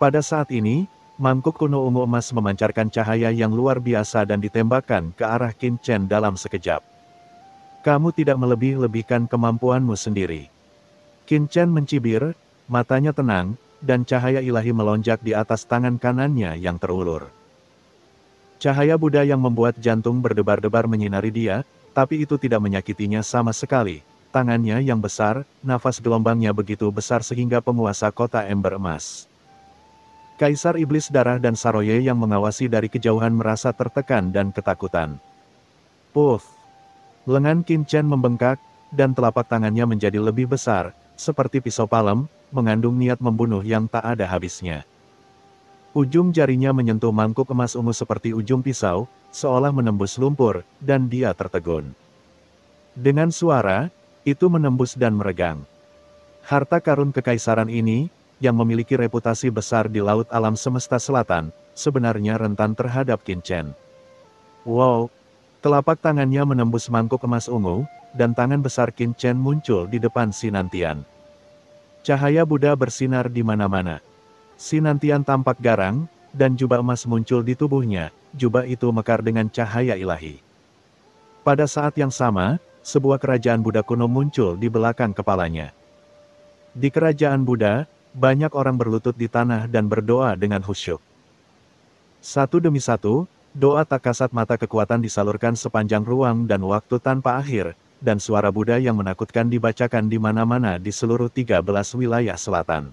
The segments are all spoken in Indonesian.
Pada saat ini, mangkuk kuno ungu emas memancarkan cahaya yang luar biasa dan ditembakkan ke arah Qin Chen dalam sekejap. Kamu tidak melebih-lebihkan kemampuanmu sendiri. Qin Chen mencibir, matanya tenang, dan cahaya ilahi melonjak di atas tangan kanannya yang terulur. Cahaya Buddha yang membuat jantung berdebar-debar menyinari dia, tapi itu tidak menyakitinya sama sekali. Tangannya yang besar, nafas gelombangnya begitu besar sehingga penguasa kota ember emas. Kaisar Iblis Darah dan Saroye yang mengawasi dari kejauhan merasa tertekan dan ketakutan. Puff! Lengan Qin Chen membengkak, dan telapak tangannya menjadi lebih besar, seperti pisau palem, mengandung niat membunuh yang tak ada habisnya. Ujung jarinya menyentuh mangkuk emas ungu seperti ujung pisau, seolah menembus lumpur, dan dia tertegun. Dengan suara, itu menembus dan meregang. Harta karun kekaisaran ini, yang memiliki reputasi besar di laut alam semesta selatan, sebenarnya rentan terhadap Qin Chen. Wow! Telapak tangannya menembus mangkuk emas ungu, dan tangan besar Qin Chen muncul di depan Sinantian. Cahaya Buddha bersinar di mana-mana. Sinantian tampak garang, dan jubah emas muncul di tubuhnya, jubah itu mekar dengan cahaya ilahi. Pada saat yang sama, sebuah kerajaan Buddha kuno muncul di belakang kepalanya. Di kerajaan Buddha, banyak orang berlutut di tanah dan berdoa dengan khusyuk. Satu demi satu, doa tak kasat mata kekuatan disalurkan sepanjang ruang dan waktu tanpa akhir, dan suara Buddha yang menakutkan dibacakan di mana-mana di seluruh 13 wilayah selatan.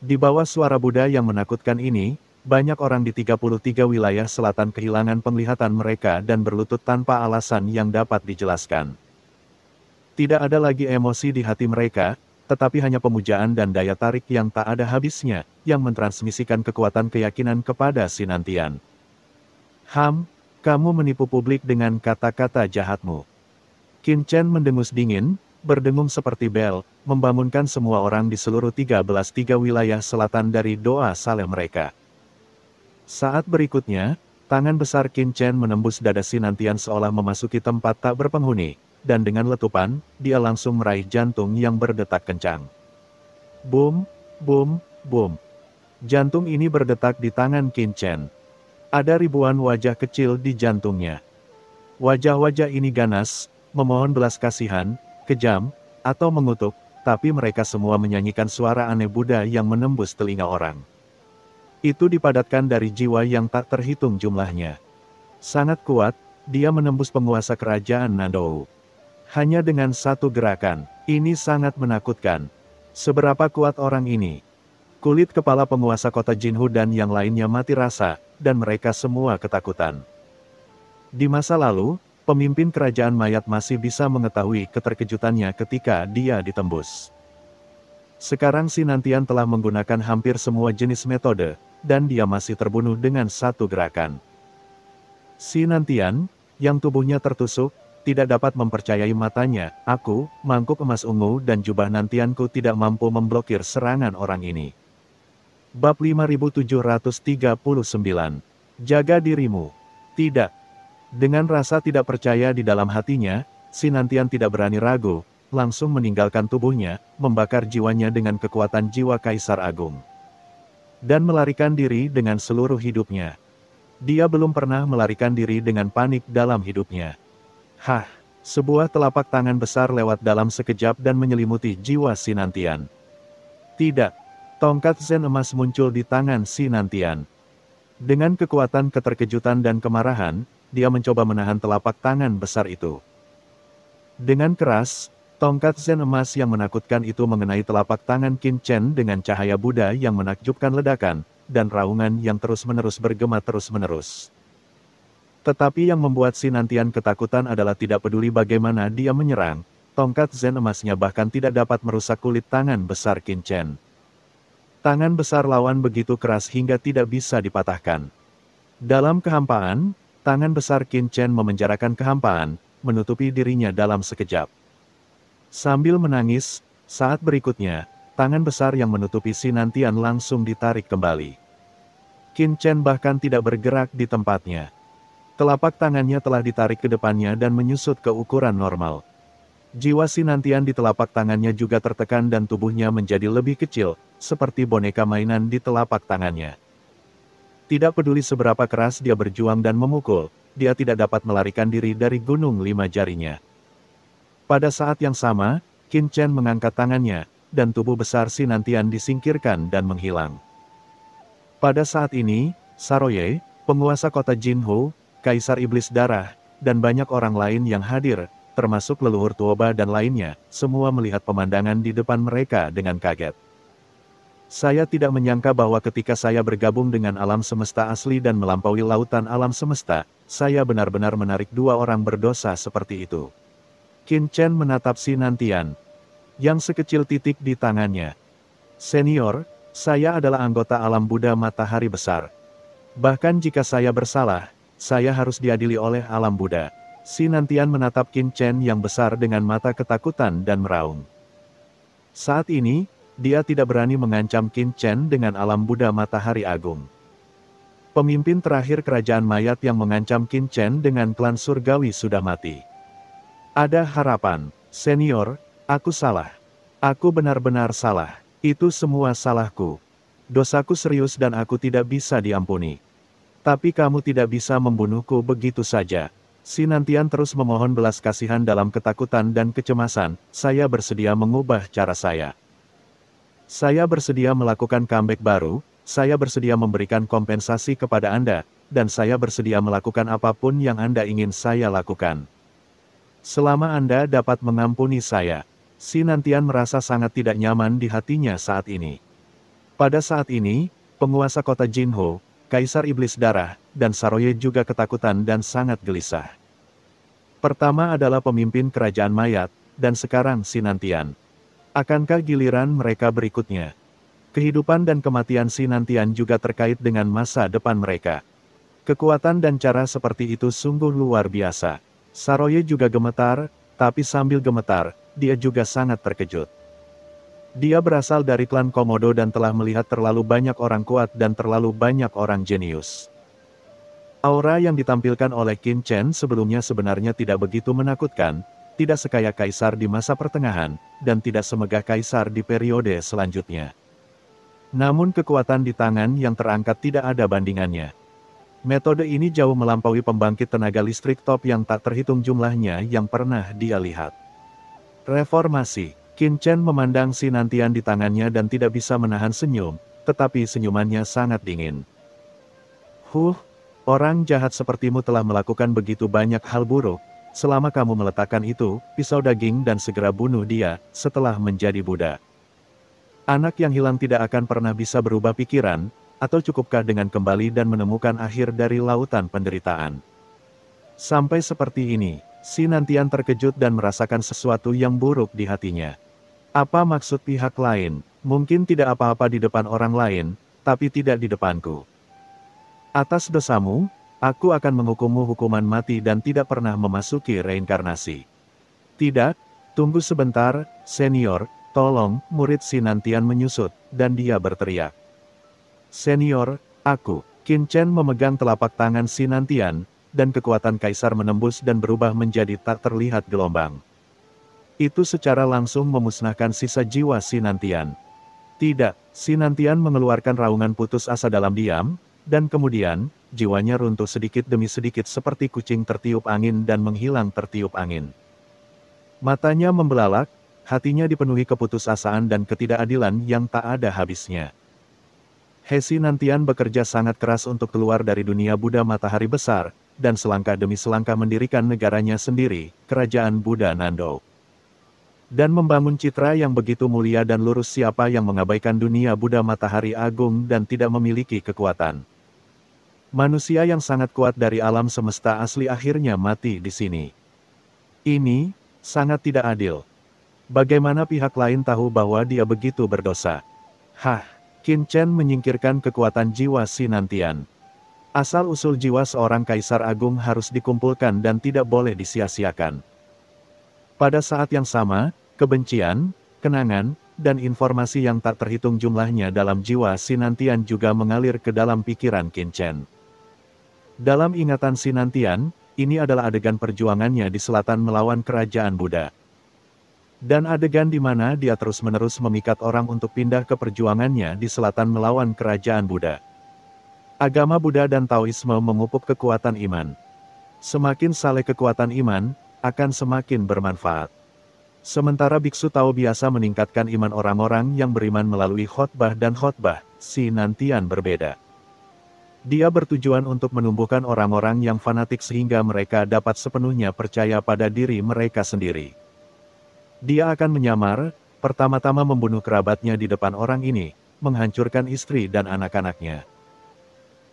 Di bawah suara Buddha yang menakutkan ini, banyak orang di 33 wilayah selatan kehilangan penglihatan mereka dan berlutut tanpa alasan yang dapat dijelaskan. Tidak ada lagi emosi di hati mereka, tetapi hanya pemujaan dan daya tarik yang tak ada habisnya, yang mentransmisikan kekuatan keyakinan kepada Sinantian. Kamu menipu publik dengan kata-kata jahatmu. Qin Chen mendengus dingin, berdengung seperti bel, membangunkan semua orang di seluruh 13 wilayah selatan dari doa saleh mereka. Saat berikutnya, tangan besar Qin Chen menembus dada Sinantian seolah memasuki tempat tak berpenghuni, dan dengan letupan, dia langsung meraih jantung yang berdetak kencang. Boom, boom, boom. Jantung ini berdetak di tangan Qin Chen. Ada ribuan wajah kecil di jantungnya. Wajah-wajah ini ganas, memohon belas kasihan, kejam, atau mengutuk, tapi mereka semua menyanyikan suara aneh Buddha yang menembus telinga orang. Itu dipadatkan dari jiwa yang tak terhitung jumlahnya. Sangat kuat, dia menembus penguasa kerajaan Nandou. Hanya dengan satu gerakan, ini sangat menakutkan. Seberapa kuat orang ini? Kulit kepala penguasa kota Jinhu dan yang lainnya mati rasa, dan mereka semua ketakutan. Di masa lalu, pemimpin kerajaan mayat masih bisa mengetahui keterkejutannya ketika dia ditembus. Sekarang Sinantian telah menggunakan hampir semua jenis metode, dan dia masih terbunuh dengan satu gerakan. Sinantian, yang tubuhnya tertusuk, tidak dapat mempercayai matanya. Aku, mangkuk emas ungu dan jubah nantianku tidak mampu memblokir serangan orang ini. Bab 5739. Jaga dirimu. Tidak. Dengan rasa tidak percaya di dalam hatinya, Sinantian tidak berani ragu, langsung meninggalkan tubuhnya, membakar jiwanya dengan kekuatan jiwa Kaisar Agung. Dan melarikan diri dengan seluruh hidupnya. Dia belum pernah melarikan diri dengan panik dalam hidupnya. Sebuah telapak tangan besar lewat dalam sekejap dan menyelimuti jiwa Sinantian. Tidak. Tongkat Zen emas muncul di tangan Sinantian. Dengan kekuatan keterkejutan dan kemarahan, dia mencoba menahan telapak tangan besar itu. Dengan keras, tongkat Zen emas yang menakutkan itu mengenai telapak tangan Qin Chen dengan cahaya Buddha yang menakjubkan ledakan, dan raungan yang terus-menerus bergema terus-menerus. Tetapi yang membuat Sinantian ketakutan adalah tidak peduli bagaimana dia menyerang, tongkat Zen emasnya bahkan tidak dapat merusak kulit tangan besar Qin Chen. Tangan besar lawan begitu keras hingga tidak bisa dipatahkan. Dalam kehampaan, tangan besar Qin Chen memenjarakan kehampaan, menutupi dirinya dalam sekejap. Sambil menangis, saat berikutnya, tangan besar yang menutupi Sinantian langsung ditarik kembali. Qin Chen bahkan tidak bergerak di tempatnya. Telapak tangannya telah ditarik ke depannya dan menyusut ke ukuran normal. Jiwa Sinantian di telapak tangannya juga tertekan dan tubuhnya menjadi lebih kecil, seperti boneka mainan di telapak tangannya. Tidak peduli seberapa keras dia berjuang dan memukul, dia tidak dapat melarikan diri dari gunung 5 jarinya. Pada saat yang sama, Qin Chen mengangkat tangannya, dan tubuh besar Sinantian disingkirkan dan menghilang. Pada saat ini, Saroye, penguasa kota Jinhu, Kaisar Iblis Darah, dan banyak orang lain yang hadir, termasuk leluhur Tuoba dan lainnya, semua melihat pemandangan di depan mereka dengan kaget. Saya tidak menyangka bahwa ketika saya bergabung dengan alam semesta asli dan melampaui lautan alam semesta, saya benar-benar menarik 2 orang berdosa seperti itu. Qin Chen menatap Sinantian, yang sekecil titik di tangannya. Senior, saya adalah anggota alam Buddha Matahari Besar. Bahkan jika saya bersalah, saya harus diadili oleh alam Buddha. Sinantian menatap Qin Chen yang besar dengan mata ketakutan dan meraung. Saat ini, dia tidak berani mengancam Qin Chen dengan alam Buddha Matahari Agung. Pemimpin terakhir kerajaan mayat yang mengancam Qin Chen dengan klan surgawi sudah mati. Ada harapan, senior, aku salah. Aku benar-benar salah. Itu semua salahku. Dosaku serius dan aku tidak bisa diampuni. Tapi kamu tidak bisa membunuhku begitu saja. Sinantian terus memohon belas kasihan dalam ketakutan dan kecemasan, saya bersedia mengubah cara saya. Saya bersedia melakukan comeback baru, saya bersedia memberikan kompensasi kepada Anda, dan saya bersedia melakukan apapun yang Anda ingin saya lakukan. Selama Anda dapat mengampuni saya. Sinantian merasa sangat tidak nyaman di hatinya saat ini. Pada saat ini, penguasa kota Jinho, Kaisar Iblis Darah, dan Saroye juga ketakutan dan sangat gelisah. Pertama adalah pemimpin kerajaan mayat, dan sekarang Sinantian. Akankah giliran mereka berikutnya? Kehidupan dan kematian Sinantian juga terkait dengan masa depan mereka. Kekuatan dan cara seperti itu sungguh luar biasa. Saroye juga gemetar, tapi sambil gemetar, dia juga sangat terkejut. Dia berasal dari klan Komodo dan telah melihat terlalu banyak orang kuat dan terlalu banyak orang jenius. Aura yang ditampilkan oleh Qin Chen sebelumnya sebenarnya tidak begitu menakutkan, tidak sekaya kaisar di masa pertengahan, dan tidak semegah kaisar di periode selanjutnya. Namun kekuatan di tangan yang terangkat tidak ada bandingannya. Metode ini jauh melampaui pembangkit tenaga listrik top yang tak terhitung jumlahnya yang pernah dia lihat. Reformasi. Qin Chen memandang Sinantian di tangannya dan tidak bisa menahan senyum, tetapi senyumannya sangat dingin. Orang jahat sepertimu telah melakukan begitu banyak hal buruk. Selama kamu meletakkan itu, pisau daging dan segera bunuh dia, setelah menjadi Buddha. Anak yang hilang tidak akan pernah bisa berubah pikiran, atau cukupkah dengan kembali dan menemukan akhir dari lautan penderitaan? Sampai seperti ini, Sinantian terkejut dan merasakan sesuatu yang buruk di hatinya. Apa maksud pihak lain? Mungkin tidak apa-apa di depan orang lain, tapi tidak di depanku. Atas dosamu, aku akan menghukummu hukuman mati dan tidak pernah memasuki reinkarnasi. Tidak, tunggu sebentar, senior, tolong, murid Sinantian menyusut, dan dia berteriak. Senior, aku. Qin Chen memegang telapak tangan Sinantian, dan kekuatan kaisar menembus dan berubah menjadi tak terlihat gelombang. Itu secara langsung memusnahkan sisa jiwa Sinantian. Tidak, Sinantian mengeluarkan raungan putus asa dalam diam, dan kemudian, jiwanya runtuh sedikit demi sedikit seperti kucing tertiup angin dan menghilang tertiup angin. Matanya membelalak, hatinya dipenuhi keputusasaan dan ketidakadilan yang tak ada habisnya. Sinantian bekerja sangat keras untuk keluar dari dunia Buddha Matahari Besar, dan selangkah demi selangkah mendirikan negaranya sendiri, Kerajaan Buddha Nando. Dan membangun citra yang begitu mulia dan lurus siapa yang mengabaikan dunia Buddha Matahari Agung dan tidak memiliki kekuatan. Manusia yang sangat kuat dari alam semesta asli akhirnya mati di sini. Ini sangat tidak adil. Bagaimana pihak lain tahu bahwa dia begitu berdosa? Qin Chen menyingkirkan kekuatan jiwa Sinantian. Asal-usul jiwa seorang kaisar agung harus dikumpulkan dan tidak boleh disia-siakan. Pada saat yang sama, kebencian, kenangan, dan informasi yang tak terhitung jumlahnya dalam jiwa Sinantian juga mengalir ke dalam pikiran Qin Chen. Dalam ingatan Sinantian, ini adalah adegan perjuangannya di selatan melawan kerajaan Buddha. Dan adegan di mana dia terus-menerus memikat orang untuk pindah ke perjuangannya di selatan melawan kerajaan Buddha. Agama Buddha dan Taoisme memupuk kekuatan iman. Semakin saleh kekuatan iman, akan semakin bermanfaat. Sementara biksu Tao biasa meningkatkan iman orang-orang yang beriman melalui khotbah dan khotbah, si Nantian berbeda. Dia bertujuan untuk menumbuhkan orang-orang yang fanatik sehingga mereka dapat sepenuhnya percaya pada diri mereka sendiri. Dia akan menyamar, pertama-tama membunuh kerabatnya di depan orang ini, menghancurkan istri dan anak-anaknya.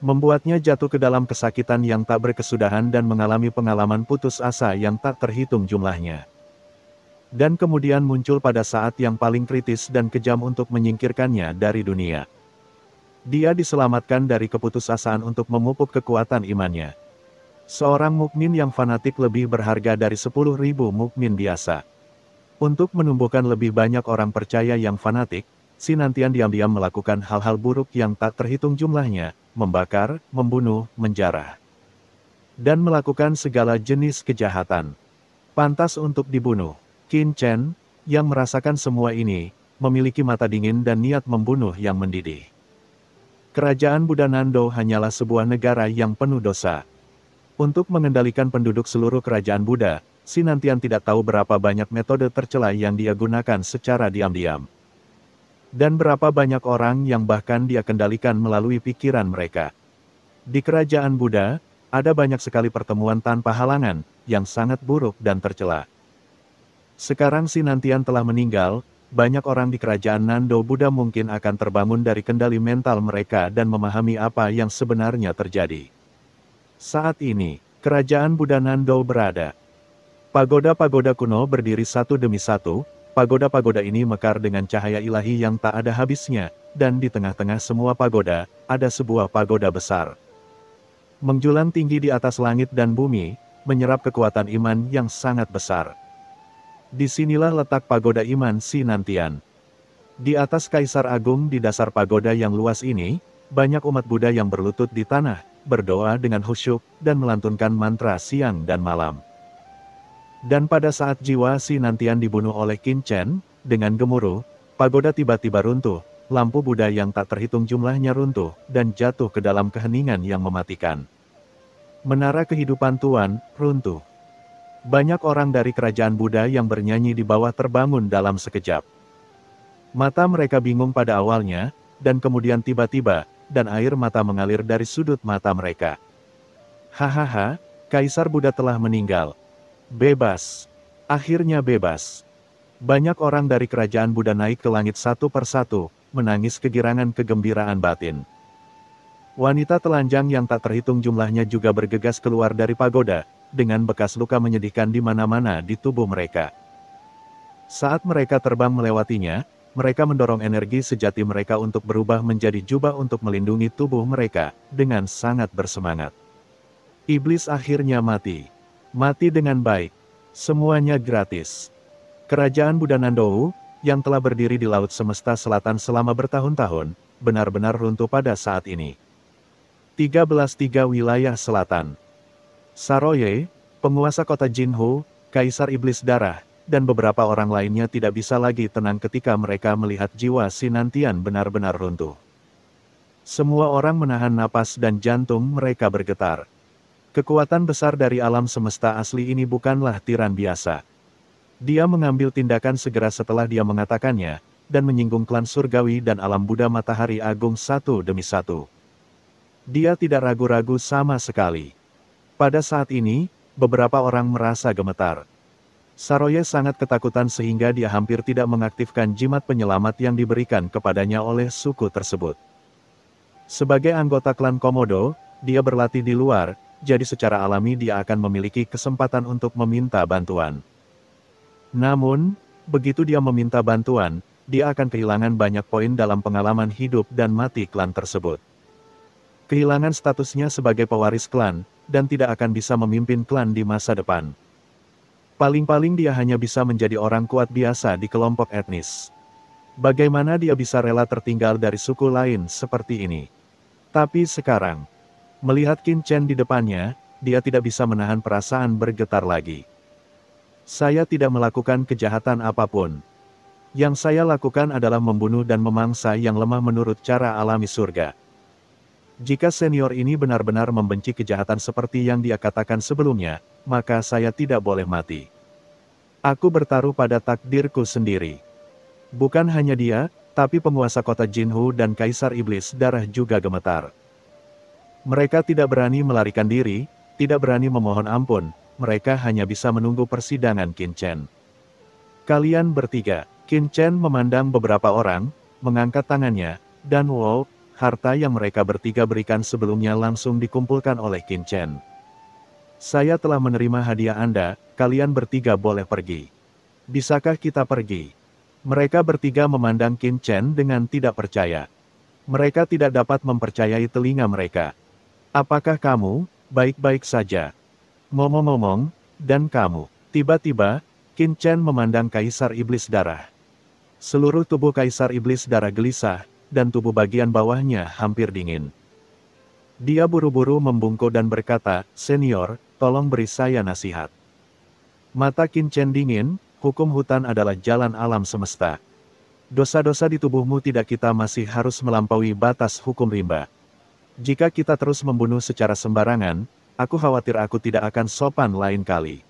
Membuatnya jatuh ke dalam kesakitan yang tak berkesudahan dan mengalami pengalaman putus asa yang tak terhitung jumlahnya. Dan kemudian muncul pada saat yang paling kritis dan kejam untuk menyingkirkannya dari dunia. Dia diselamatkan dari keputusasaan untuk memupuk kekuatan imannya. Seorang mukmin yang fanatik lebih berharga dari 10.000 mukmin biasa. Untuk menumbuhkan lebih banyak orang percaya yang fanatik, si Nantian diam-diam melakukan hal-hal buruk yang tak terhitung jumlahnya, membakar, membunuh, menjarah, dan melakukan segala jenis kejahatan. Pantas untuk dibunuh. Qin Chen, yang merasakan semua ini, memiliki mata dingin dan niat membunuh yang mendidih. Kerajaan Buddha Nando hanyalah sebuah negara yang penuh dosa. Untuk mengendalikan penduduk seluruh kerajaan Buddha, si Nantian tidak tahu berapa banyak metode tercela yang dia gunakan secara diam-diam. Dan berapa banyak orang yang bahkan dia kendalikan melalui pikiran mereka. Di kerajaan Buddha, ada banyak sekali pertemuan tanpa halangan, yang sangat buruk dan tercela. Sekarang si Nantian telah meninggal, banyak orang di kerajaan Nando Buddha mungkin akan terbangun dari kendali mental mereka dan memahami apa yang sebenarnya terjadi. Saat ini, kerajaan Buddha Nando berada. Pagoda-pagoda kuno berdiri satu demi satu, pagoda-pagoda ini mekar dengan cahaya ilahi yang tak ada habisnya, dan di tengah-tengah semua pagoda, ada sebuah pagoda besar. Menjulang tinggi di atas langit dan bumi, menyerap kekuatan iman yang sangat besar. Disinilah letak pagoda iman si Nantian. Di atas Kaisar Agung di dasar pagoda yang luas ini, banyak umat Buddha yang berlutut di tanah, berdoa dengan khusyuk, dan melantunkan mantra siang dan malam. Dan pada saat jiwa si Nantian dibunuh oleh Qin Chen, dengan gemuruh, pagoda tiba-tiba runtuh, lampu Buddha yang tak terhitung jumlahnya runtuh, dan jatuh ke dalam keheningan yang mematikan. Menara kehidupan Tuan, runtuh. Banyak orang dari kerajaan Buddha yang bernyanyi di bawah terbangun dalam sekejap. Mata mereka bingung pada awalnya, dan kemudian tiba-tiba, dan air mata mengalir dari sudut mata mereka. Hahaha, Kaisar Buddha telah meninggal. Bebas. Akhirnya bebas. Banyak orang dari kerajaan Buddha naik ke langit satu persatu, menangis kegirangan kegembiraan batin. Wanita telanjang yang tak terhitung jumlahnya juga bergegas keluar dari pagoda, dengan bekas luka menyedihkan di mana-mana di tubuh mereka. Saat mereka terbang melewatinya, mereka mendorong energi sejati mereka untuk berubah menjadi jubah untuk melindungi tubuh mereka, dengan sangat bersemangat. Iblis akhirnya mati. Mati dengan baik. Semuanya gratis. Kerajaan Buddha Nando, yang telah berdiri di Laut Semesta Selatan selama bertahun-tahun, benar-benar runtuh pada saat ini. 13 wilayah selatan. Saroye, penguasa kota Jinhu, Kaisar Iblis Darah, dan beberapa orang lainnya tidak bisa lagi tenang ketika mereka melihat jiwa si Nantian benar-benar runtuh. Semua orang menahan napas dan jantung mereka bergetar. Kekuatan besar dari alam semesta asli ini bukanlah tiran biasa. Dia mengambil tindakan segera setelah dia mengatakannya, dan menyinggung klan surgawi dan alam Buddha Matahari Agung satu demi satu. Dia tidak ragu-ragu sama sekali. Pada saat ini, beberapa orang merasa gemetar. Saroye sangat ketakutan sehingga dia hampir tidak mengaktifkan jimat penyelamat yang diberikan kepadanya oleh suku tersebut. Sebagai anggota klan Komodo, dia berlatih di luar, jadi secara alami dia akan memiliki kesempatan untuk meminta bantuan. Namun, begitu dia meminta bantuan, dia akan kehilangan banyak poin dalam pengalaman hidup dan mati klan tersebut. Kehilangan statusnya sebagai pewaris klan, dan tidak akan bisa memimpin klan di masa depan. Paling-paling dia hanya bisa menjadi orang kuat biasa di kelompok etnis. Bagaimana dia bisa rela tertinggal dari suku lain seperti ini? Tapi sekarang, melihat Qin Chen di depannya, dia tidak bisa menahan perasaan bergetar lagi. Saya tidak melakukan kejahatan apapun. Yang saya lakukan adalah membunuh dan memangsa yang lemah menurut cara alami surga. Jika senior ini benar-benar membenci kejahatan seperti yang dia katakan sebelumnya, maka saya tidak boleh mati. Aku bertaruh pada takdirku sendiri. Bukan hanya dia, tapi penguasa kota Jinhu dan Kaisar Iblis Darah juga gemetar. Mereka tidak berani melarikan diri, tidak berani memohon ampun, mereka hanya bisa menunggu persidangan Qin Chen. Kalian bertiga, Qin Chen memandang beberapa orang, mengangkat tangannya, dan wow, harta yang mereka bertiga berikan sebelumnya langsung dikumpulkan oleh Qin Chen. Saya telah menerima hadiah Anda, kalian bertiga boleh pergi. Bisakah kita pergi? Mereka bertiga memandang Qin Chen dengan tidak percaya. Mereka tidak dapat mempercayai telinga mereka. Apakah kamu, baik-baik saja? Ngomong-ngomong, dan kamu, tiba-tiba, Qin Chen memandang Kaisar Iblis Darah. Seluruh tubuh Kaisar Iblis Darah gelisah, dan tubuh bagian bawahnya hampir dingin. Dia buru-buru membungkuk dan berkata, "Senior, tolong beri saya nasihat." Mata Qin Chen dingin, hukum hutan adalah jalan alam semesta. Dosa-dosa di tubuhmu tidak kita masih harus melampaui batas hukum rimba. Jika kita terus membunuh secara sembarangan, aku khawatir aku tidak akan sopan lain kali.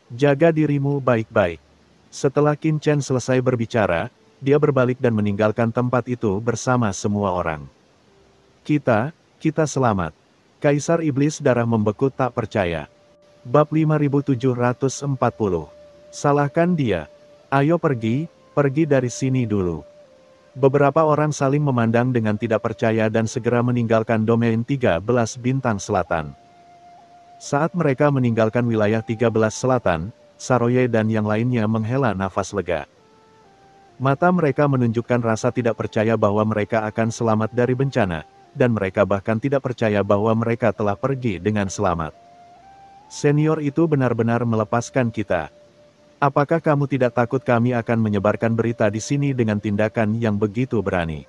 Jaga dirimu baik-baik. Setelah Qin Chen selesai berbicara, dia berbalik dan meninggalkan tempat itu bersama semua orang. Kita selamat. Kaisar Iblis Darah membeku tak percaya. Bab 5740. Salahkan dia. Ayo pergi dari sini dulu. Beberapa orang saling memandang dengan tidak percaya dan segera meninggalkan domain 13 bintang selatan. Saat mereka meninggalkan wilayah 13 selatan, Saroye dan yang lainnya menghela nafas lega. Mata mereka menunjukkan rasa tidak percaya bahwa mereka akan selamat dari bencana, dan mereka bahkan tidak percaya bahwa mereka telah pergi dengan selamat. Senior itu benar-benar melepaskan kita. Apakah kamu tidak takut kami akan menyebarkan berita di sini dengan tindakan yang begitu berani?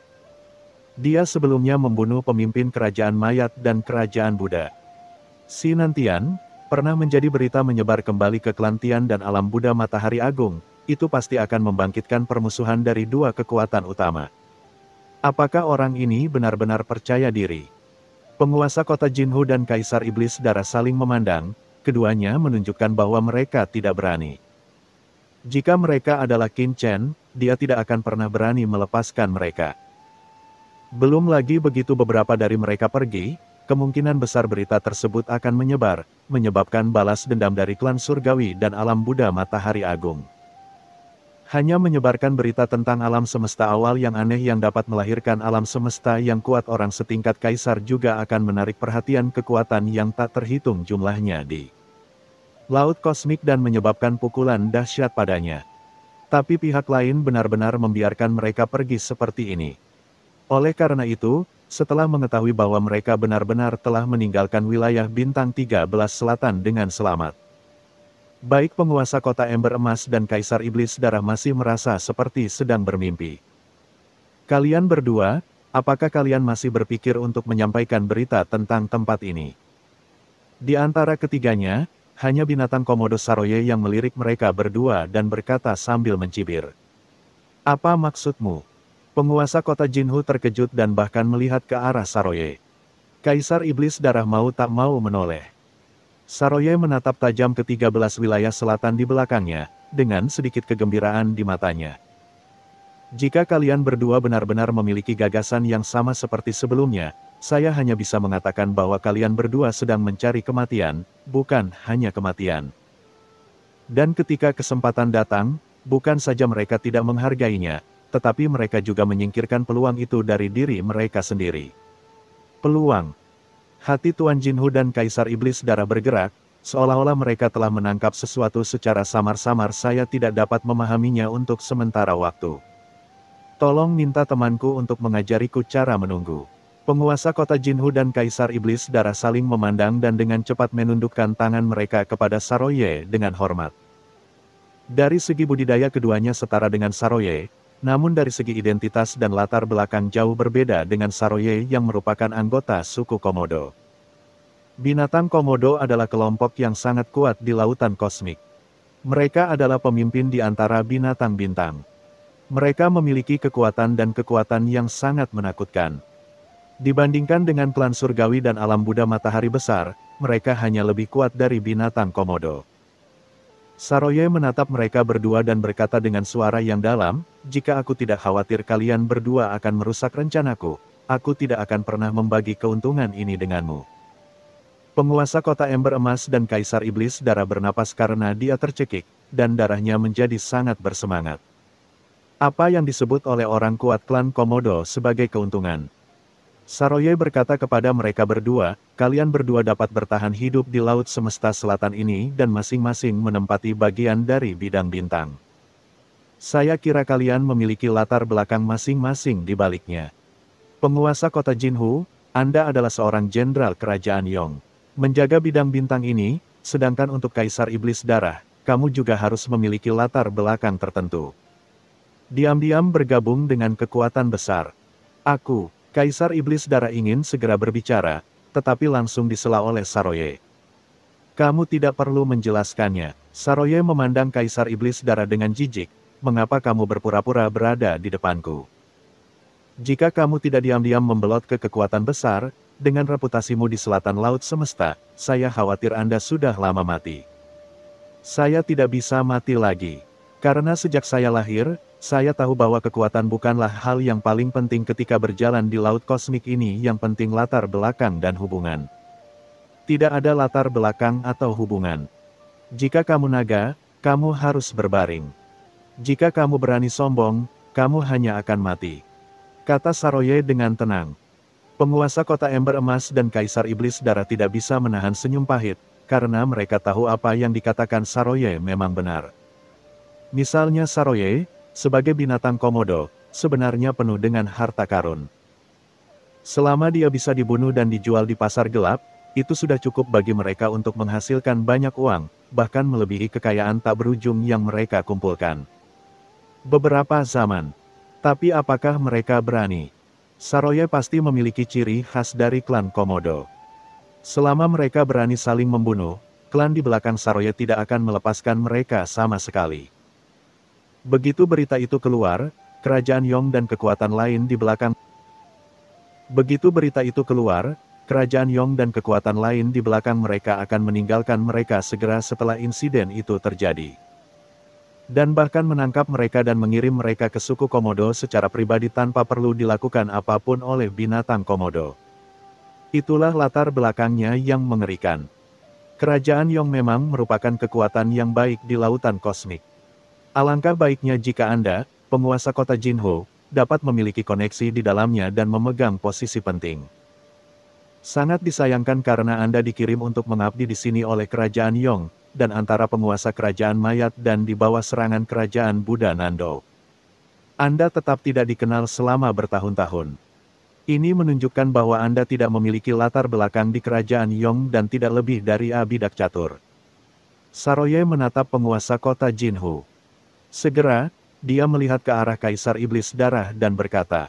Dia sebelumnya membunuh pemimpin kerajaan mayat dan kerajaan Buddha. Si Nantian, pernah menjadi berita menyebar kembali ke klan Tian dan alam Buddha Matahari Agung. Itu pasti akan membangkitkan permusuhan dari dua kekuatan utama. Apakah orang ini benar-benar percaya diri? Penguasa kota Jinhu dan Kaisar Iblis Darah saling memandang, keduanya menunjukkan bahwa mereka tidak berani. Jika mereka adalah Qin Chen, dia tidak akan pernah berani melepaskan mereka. Belum lagi begitu beberapa dari mereka pergi, kemungkinan besar berita tersebut akan menyebar, menyebabkan balas dendam dari klan Surgawi dan alam Buddha Matahari Agung. Hanya menyebarkan berita tentang alam semesta awal yang aneh yang dapat melahirkan alam semesta yang kuat orang setingkat kaisar juga akan menarik perhatian kekuatan yang tak terhitung jumlahnya di laut kosmik dan menyebabkan pukulan dahsyat padanya. Tapi pihak lain benar-benar membiarkan mereka pergi seperti ini. Oleh karena itu, setelah mengetahui bahwa mereka benar-benar telah meninggalkan wilayah bintang 13 selatan dengan selamat, baik penguasa kota Ember Emas dan Kaisar Iblis Darah masih merasa seperti sedang bermimpi. Kalian berdua, apakah kalian masih berpikir untuk menyampaikan berita tentang tempat ini? Di antara ketiganya, hanya binatang Komodo Saroye yang melirik mereka berdua dan berkata sambil mencibir. Apa maksudmu? Penguasa kota Jinhu terkejut dan bahkan melihat ke arah Saroye. Kaisar Iblis Darah mau tak mau menoleh. Saroye menatap tajam ke 13 wilayah selatan di belakangnya, dengan sedikit kegembiraan di matanya. Jika kalian berdua benar-benar memiliki gagasan yang sama seperti sebelumnya, saya hanya bisa mengatakan bahwa kalian berdua sedang mencari kematian, bukan hanya kematian. Dan ketika kesempatan datang, bukan saja mereka tidak menghargainya, tetapi mereka juga menyingkirkan peluang itu dari diri mereka sendiri. Peluang. Hati Tuan Jinhu dan Kaisar Iblis Darah bergerak, seolah-olah mereka telah menangkap sesuatu secara samar-samar. Saya tidak dapat memahaminya untuk sementara waktu. Tolong minta temanku untuk mengajariku cara menunggu. Penguasa kota Jinhu dan Kaisar Iblis Darah saling memandang dan dengan cepat menundukkan tangan mereka kepada Saroye dengan hormat. Dari segi budidaya keduanya setara dengan Saroye, namun dari segi identitas dan latar belakang jauh berbeda dengan Saroye yang merupakan anggota suku Komodo. Binatang Komodo adalah kelompok yang sangat kuat di lautan kosmik. Mereka adalah pemimpin di antara binatang bintang. Mereka memiliki kekuatan dan kekuatan yang sangat menakutkan. Dibandingkan dengan klan surgawi dan alam Buddha matahari besar, mereka hanya lebih kuat dari binatang komodo. Saroye menatap mereka berdua dan berkata dengan suara yang dalam, "Jika aku tidak khawatir kalian berdua akan merusak rencanaku, aku tidak akan pernah membagi keuntungan ini denganmu." Penguasa kota Ember Emas dan Kaisar Iblis Darah bernapas karena dia tercekik, dan darahnya menjadi sangat bersemangat. Apa yang disebut oleh orang kuat klan Komodo sebagai keuntungan? Saroye berkata kepada mereka berdua, "Kalian berdua dapat bertahan hidup di laut semesta selatan ini dan masing-masing menempati bagian dari bidang bintang. Saya kira kalian memiliki latar belakang masing-masing di baliknya. Penguasa kota Jinhu, Anda adalah seorang jenderal kerajaan Yong. Menjaga bidang bintang ini, sedangkan untuk Kaisar Iblis Darah, kamu juga harus memiliki latar belakang tertentu. Diam-diam bergabung dengan kekuatan besar. Aku, Kaisar Iblis Darah ingin segera berbicara, tetapi langsung disela oleh Saroye. Kamu tidak perlu menjelaskannya." Saroye memandang Kaisar Iblis Darah dengan jijik, "Mengapa kamu berpura-pura berada di depanku? Jika kamu tidak diam-diam membelot ke kekuatan besar, dengan reputasimu di selatan laut semesta, saya khawatir Anda sudah lama mati." "Saya tidak bisa mati lagi. Karena sejak saya lahir, saya tahu bahwa kekuatan bukanlah hal yang paling penting ketika berjalan di laut kosmik ini, yang penting latar belakang dan hubungan. Tidak ada latar belakang atau hubungan. Jika kamu naga, kamu harus berbaring. Jika kamu berani sombong, kamu hanya akan mati," kata Saroye dengan tenang. Penguasa kota Ember Emas dan Kaisar Iblis Darah tidak bisa menahan senyum pahit, karena mereka tahu apa yang dikatakan Saroye memang benar. Misalnya Saroye, sebagai binatang komodo, sebenarnya penuh dengan harta karun. Selama dia bisa dibunuh dan dijual di pasar gelap, itu sudah cukup bagi mereka untuk menghasilkan banyak uang, bahkan melebihi kekayaan tak berujung yang mereka kumpulkan. Beberapa zaman. Tapi apakah mereka berani? Saroye pasti memiliki ciri khas dari klan Komodo. Selama mereka berani saling membunuh, klan di belakang Saroye tidak akan melepaskan mereka sama sekali. Begitu berita itu keluar, kerajaan Yong dan kekuatan lain di belakang mereka akan meninggalkan mereka segera setelah insiden itu terjadi. Dan bahkan menangkap mereka dan mengirim mereka ke suku Komodo secara pribadi tanpa perlu dilakukan apapun oleh binatang Komodo. Itulah latar belakangnya yang mengerikan. Kerajaan Yong memang merupakan kekuatan yang baik di lautan kosmik. Alangkah baiknya jika Anda, penguasa kota Jinho, dapat memiliki koneksi di dalamnya dan memegang posisi penting. Sangat disayangkan karena Anda dikirim untuk mengabdi di sini oleh kerajaan Yong, dan antara penguasa kerajaan mayat dan di bawah serangan kerajaan Buddha Nando. Anda tetap tidak dikenal selama bertahun-tahun. Ini menunjukkan bahwa Anda tidak memiliki latar belakang di kerajaan Yong dan tidak lebih dari abidak catur. Saroye menatap penguasa kota Jinho. Segera, dia melihat ke arah Kaisar Iblis Darah dan berkata,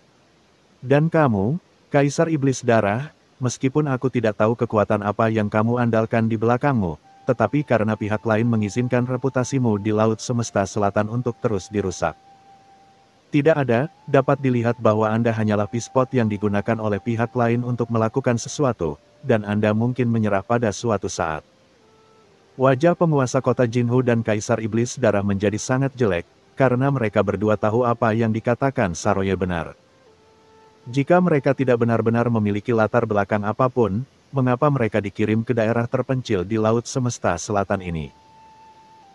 "Dan kamu, Kaisar Iblis Darah, meskipun aku tidak tahu kekuatan apa yang kamu andalkan di belakangmu, tetapi karena pihak lain mengizinkan reputasimu di Laut Semesta Selatan untuk terus dirusak. Tidak ada, dapat dilihat bahwa Anda hanyalah pispot yang digunakan oleh pihak lain untuk melakukan sesuatu, dan Anda mungkin menyerah pada suatu saat." Wajah penguasa kota Jinho dan Kaisar Iblis Darah menjadi sangat jelek, karena mereka berdua tahu apa yang dikatakan Saroye benar. Jika mereka tidak benar-benar memiliki latar belakang apapun, mengapa mereka dikirim ke daerah terpencil di Laut Semesta Selatan ini?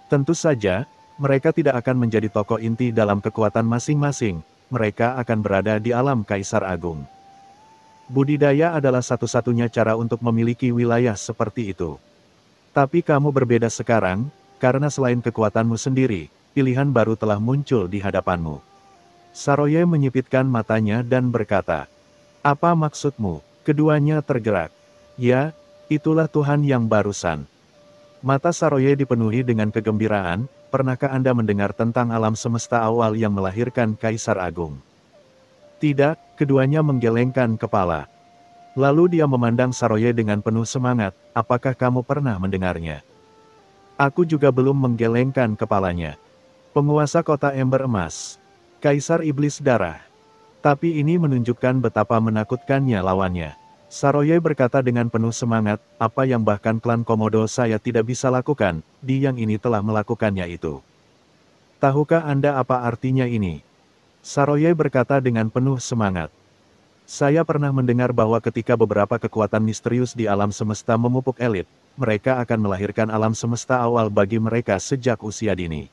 Tentu saja, mereka tidak akan menjadi tokoh inti dalam kekuatan masing-masing, mereka akan berada di alam Kaisar Agung. Budidaya adalah satu-satunya cara untuk memiliki wilayah seperti itu. Tapi kamu berbeda sekarang, karena selain kekuatanmu sendiri, pilihan baru telah muncul di hadapanmu. Saroye menyipitkan matanya dan berkata, "Apa maksudmu?" Keduanya tergerak. "Ya, itulah Tuhan yang barusan." Mata Saroye dipenuhi dengan kegembiraan. "Pernahkah Anda mendengar tentang alam semesta awal yang melahirkan Kaisar Agung?" "Tidak," keduanya menggelengkan kepala. Lalu dia memandang Saroye dengan penuh semangat, "Apakah kamu pernah mendengarnya?" Aku juga belum menggelengkan kepalanya. Penguasa kota Ember Emas. Kaisar Iblis Darah. Tapi ini menunjukkan betapa menakutkannya lawannya. Saroye berkata dengan penuh semangat, apa yang bahkan klan Komodo saya tidak bisa lakukan, di yang ini telah melakukannya itu. Tahukah Anda apa artinya ini? Saroye berkata dengan penuh semangat. Saya pernah mendengar bahwa ketika beberapa kekuatan misterius di alam semesta memupuk elit, mereka akan melahirkan alam semesta awal bagi mereka sejak usia dini.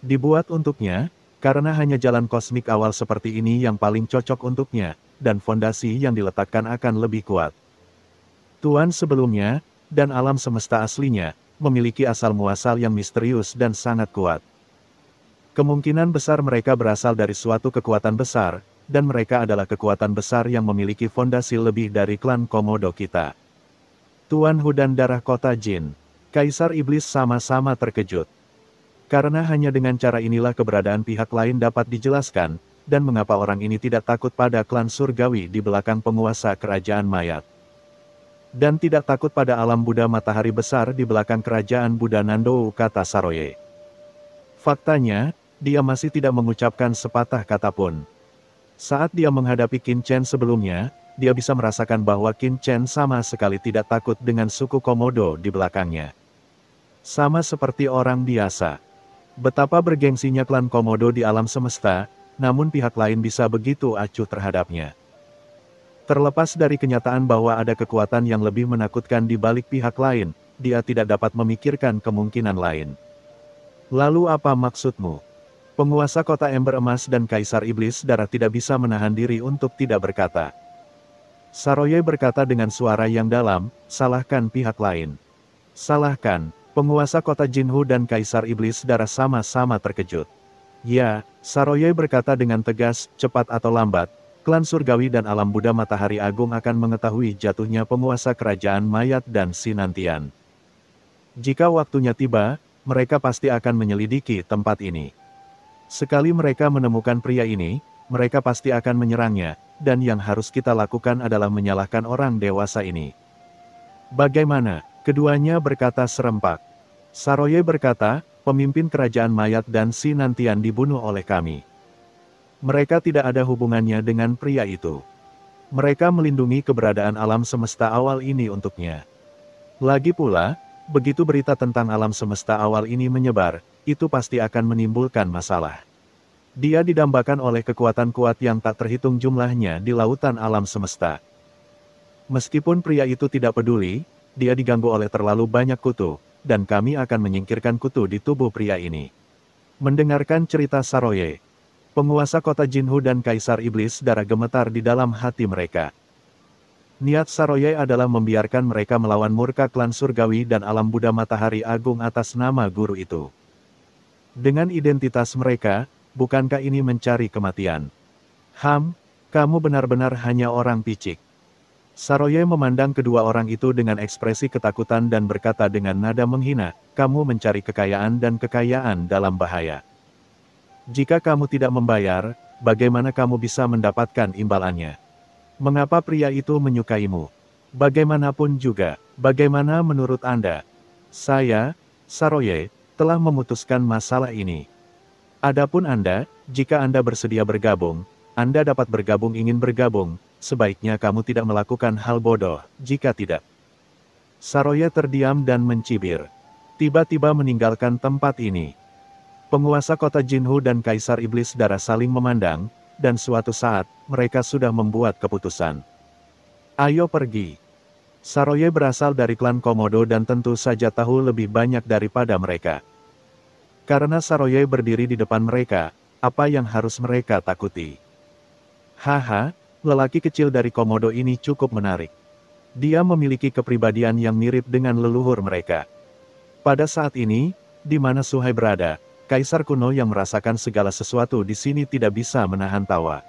Dibuat untuknya, karena hanya jalan kosmik awal seperti ini yang paling cocok untuknya, dan fondasi yang diletakkan akan lebih kuat. Tuan sebelumnya, dan alam semesta aslinya, memiliki asal-muasal yang misterius dan sangat kuat. Kemungkinan besar mereka berasal dari suatu kekuatan besar, dan mereka adalah kekuatan besar yang memiliki fondasi lebih dari klan Komodo kita. Tuan Hu dan darah kota Jin, Kaisar Iblis sama-sama terkejut. Karena hanya dengan cara inilah keberadaan pihak lain dapat dijelaskan, dan mengapa orang ini tidak takut pada klan surgawi di belakang penguasa kerajaan mayat. Dan tidak takut pada alam Buddha matahari besar di belakang kerajaan Buddha Nandou, kata Saroye. Faktanya, dia masih tidak mengucapkan sepatah kata pun. Saat dia menghadapi Qin Chen sebelumnya, dia bisa merasakan bahwa Qin Chen sama sekali tidak takut dengan suku Komodo di belakangnya. Sama seperti orang biasa. Betapa bergengsinya klan Komodo di alam semesta, namun pihak lain bisa begitu acuh terhadapnya. Terlepas dari kenyataan bahwa ada kekuatan yang lebih menakutkan di balik pihak lain, dia tidak dapat memikirkan kemungkinan lain. Lalu apa maksudmu? Penguasa kota Ember Emas dan Kaisar Iblis Darah tidak bisa menahan diri untuk tidak berkata. Saroye berkata dengan suara yang dalam, salahkan pihak lain. Salahkan, penguasa kota Jinhu dan Kaisar Iblis Darah sama-sama terkejut. Ya, Saroye berkata dengan tegas, cepat atau lambat, klan surgawi dan alam Buddha Matahari Agung akan mengetahui jatuhnya penguasa kerajaan mayat dan Sinantian. Jika waktunya tiba, mereka pasti akan menyelidiki tempat ini. Sekali mereka menemukan pria ini, mereka pasti akan menyerangnya, dan yang harus kita lakukan adalah menyalahkan orang dewasa ini. Bagaimana? Keduanya berkata serempak. Saroye berkata, pemimpin kerajaan mayat dan Sinantian dibunuh oleh kami. Mereka tidak ada hubungannya dengan pria itu. Mereka melindungi keberadaan alam semesta awal ini untuknya. Lagi pula, begitu berita tentang alam semesta awal ini menyebar, itu pasti akan menimbulkan masalah. Dia didambakan oleh kekuatan kuat yang tak terhitung jumlahnya di lautan alam semesta. Meskipun pria itu tidak peduli, dia diganggu oleh terlalu banyak kutu, dan kami akan menyingkirkan kutu di tubuh pria ini. Mendengarkan cerita Saroye, penguasa kota Jinhu dan Kaisar Iblis Darah gemetar di dalam hati mereka. Niat Saroye adalah membiarkan mereka melawan murka klan surgawi dan alam Buddha Matahari Agung atas nama guru itu. Dengan identitas mereka, bukankah ini mencari kematian? Kamu benar-benar hanya orang picik. Saroye memandang kedua orang itu dengan ekspresi ketakutan dan berkata dengan nada menghina, kamu mencari kekayaan dan kekayaan dalam bahaya. Jika kamu tidak membayar, bagaimana kamu bisa mendapatkan imbalannya? Mengapa pria itu menyukaimu? Bagaimanapun juga, bagaimana menurut Anda? Saya, Saroye, telah memutuskan masalah ini. Adapun Anda, jika Anda bersedia bergabung, Anda dapat bergabung ingin bergabung, sebaiknya kamu tidak melakukan hal bodoh, jika tidak. Saroye terdiam dan mencibir. Tiba-tiba meninggalkan tempat ini. Penguasa kota Jinhu dan Kaisar Iblis Darah saling memandang, dan suatu saat, mereka sudah membuat keputusan. Ayo pergi. Saroye berasal dari klan Komodo dan tentu saja tahu lebih banyak daripada mereka. Karena Saroye berdiri di depan mereka, apa yang harus mereka takuti? Haha, lelaki kecil dari Komodo ini cukup menarik. Dia memiliki kepribadian yang mirip dengan leluhur mereka. Pada saat ini, di mana Suhai berada, Kaisar kuno yang merasakan segala sesuatu di sini tidak bisa menahan tawa.